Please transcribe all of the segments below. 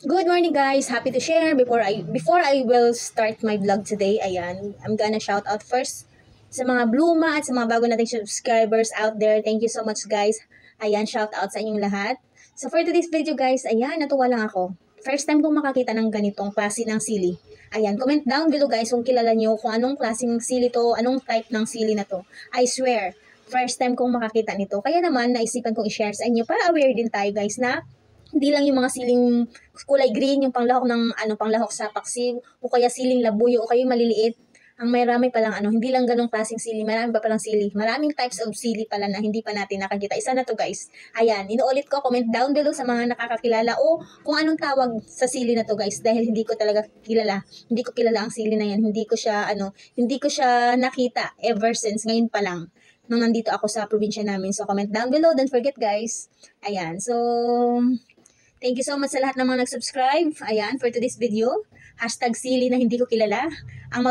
Good morning guys! Happy to share. Before I will start my vlog today, ayan, I'm gonna shout out first sa mga Bluma at sa mga bago nating subscribers out there. Thank you so much guys. Ayan, shout out sa inyong lahat. So for today's video guys, ayan, natuwa lang ako. First time kong makakita ng ganitong klase ng sili. Ayan, comment down below guys kung kilala nyo kung anong klaseng sili to, anong type ng sili na to. I swear, first time kong makakita nito. Kaya naman, naisipan kong i-share sa inyo para aware din tayo guys na hindi lang yung mga siling kulay green, yung panglahok ng panglahok sa paksiw, o kaya siling labuyo, o kaya maliliit. Ang marami pa lang hindi lang ganong klaseng sili, marami pa palang sili. Maraming types of sili pala na hindi pa natin nakakita. Isa na to guys. Ayan, inuulit ko, comment down below sa mga nakakakilala o kung anong tawag sa sili na to guys, dahil hindi ko talaga kilala. Hindi ko kilala ang sili na yan. Hindi ko siya nakita ever since ngayon pa lang nung nandito ako sa probinsya namin. So comment down below, don't forget guys. Ayan, so thank you so much sa lahat ng mga nag-subscribe. Ayan, for today's video, #sili na hindi ko kilala. Ang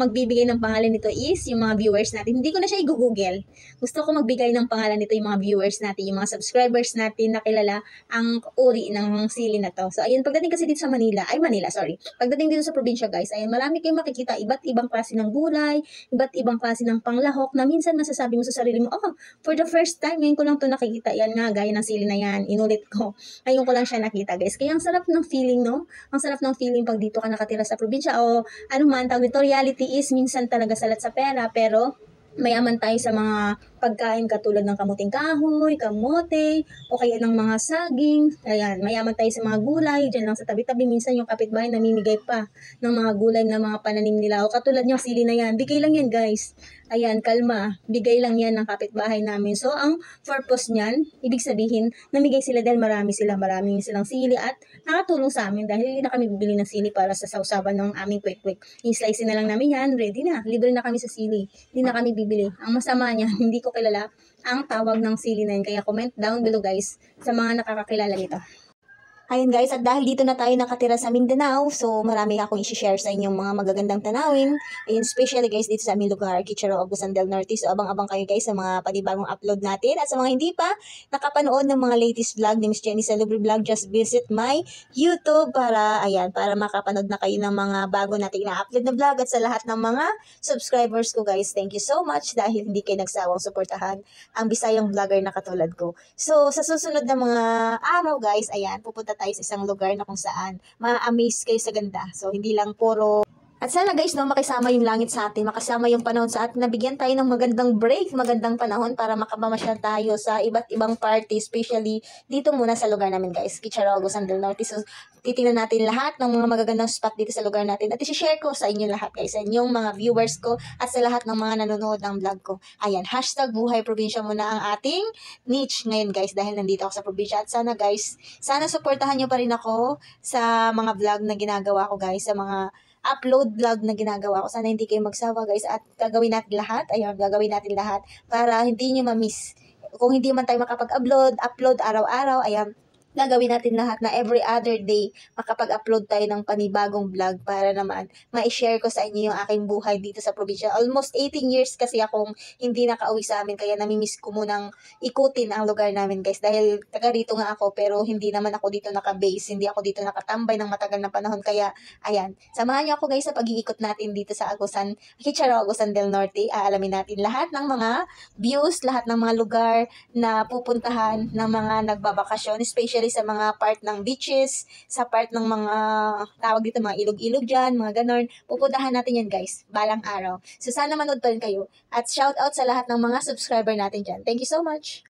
magbibigay ng pangalan nito is yung mga viewers natin. Hindi ko na siya i-google. Gusto ko magbigay ng pangalan nito yung mga viewers natin, yung mga subscribers natin na kilala ang uri ng sili na to. So, ayun, pagdating kasi dito sa Pagdating dito sa probinsya, guys, ayun, marami kayong makikita iba't ibang klase ng gulay, iba't ibang klase ng panglahok na minsan masasabi mo sa sarili mo, oh, for the first time, ngayon ko lang to nakikita. Yan nga, gaya ng sili na yan. Inulit ko. Ngayon ko lang siya nakita, guys. Kaya ang sarap ng feeling, no? Ang sarap ng feeling pag dito ka nakatira sa probinsya o ano man, tawag nito, reality is minsan talaga salat sa pera, pero mayaman tayo sa mga pagkain katulad ng kamuting kahoy, kamote, o kaya ng mga saging. Ayan, mayaman tayo sa mga gulay. Diyan lang sa tabi-tabi, minsan yung kapitbahay namimigay pa ng mga gulay na mga pananim nila. O katulad yung sili na yan, bigay lang yan guys. Ayan, kalma. Bigay lang yan ng kapitbahay namin. So, ang purpose niyan, ibig sabihin, namigay sila dahil marami silang sili at nakatulong sa amin dahil hindi na kami bibili ng sili para sa sausaban ng aming quick-quick. I-slice na lang namin yan, ready na. Libre na kami sa sili. Hindi na kami bibili. Ang masama niya, hindi ko kilala ang tawag ng sili na yun. Kaya comment down below guys sa mga nakakakilala nito. Ayun guys, at dahil dito na tayo nakatira sa Mindanao, so marami akong i-share sa inyong mga magagandang tanawin. Ayun, especially guys dito sa aming lugar, Kitchero, Agusan del Norte. So abang-abang kayo guys sa mga panibagong upload natin. At sa mga hindi pa nakapanood ng mga latest vlog ni Miss Jenny Salubre Vlog, just visit my YouTube para makapanood na kayo ng mga bago nating na-upload na vlog. At sa lahat ng mga subscribers ko guys, thank you so much dahil hindi kayo nagsawang suportahan ang Bisayang vlogger na katulad ko. So sa susunod na mga araw guys, ayan, pupunta tayo sa isang lugar na kung saan ma-amaze kayo sa ganda. So, hindi lang puro. At sana guys, no, makisama yung langit sa atin, makasama yung panahon sa atin, nabigyan tayo ng magandang break, magandang panahon para makapamasyal tayo sa iba't ibang party, especially dito muna sa lugar namin guys, Kitchero, Agusan del Norte. So, titingnan natin lahat ng mga magagandang spot dito sa lugar natin at i-share ko sa inyo lahat guys, sa inyong mga viewers ko at sa lahat ng mga nanonood ng vlog ko. Ayan, #buhay probinsya muna ang ating niche ngayon guys dahil nandito ako sa probinsya. At sana guys, sana supportahan nyo pa rin ako sa mga vlog na ginagawa ko guys, sa mga upload vlog na ginagawa ko. Sana hindi kayo magsawa guys at gagawin natin lahat para hindi nyo ma-miss. Kung hindi man tayo upload araw-araw, ayan, gagawin natin lahat na every other day makapag-upload tayo ng panibagong vlog para naman ma-share ko sa inyo yung aking buhay dito sa probinsya. Almost 18 years kasi akong hindi nakauwi sa amin kaya namimiss ko munang ikutin ang lugar namin guys dahil taga rito nga ako pero hindi naman ako dito naka-base, hindi ako dito nakatambay ng matagal na panahon kaya ayan, samahan niyo ako guys sa pag-iikot natin dito sa Kitchero, Agusan del Norte. Aalamin natin lahat ng mga views, lahat ng mga lugar na pupuntahan ng mga nagbabakasyon, especially sa mga part ng beaches, sa part ng mga tawag dito, mga ilog-ilog dyan, mga ganon. Pupuntahan natin yan guys, balang araw. So sana manood pa rin kayo. At shout out sa lahat ng mga subscriber natin dyan. Thank you so much!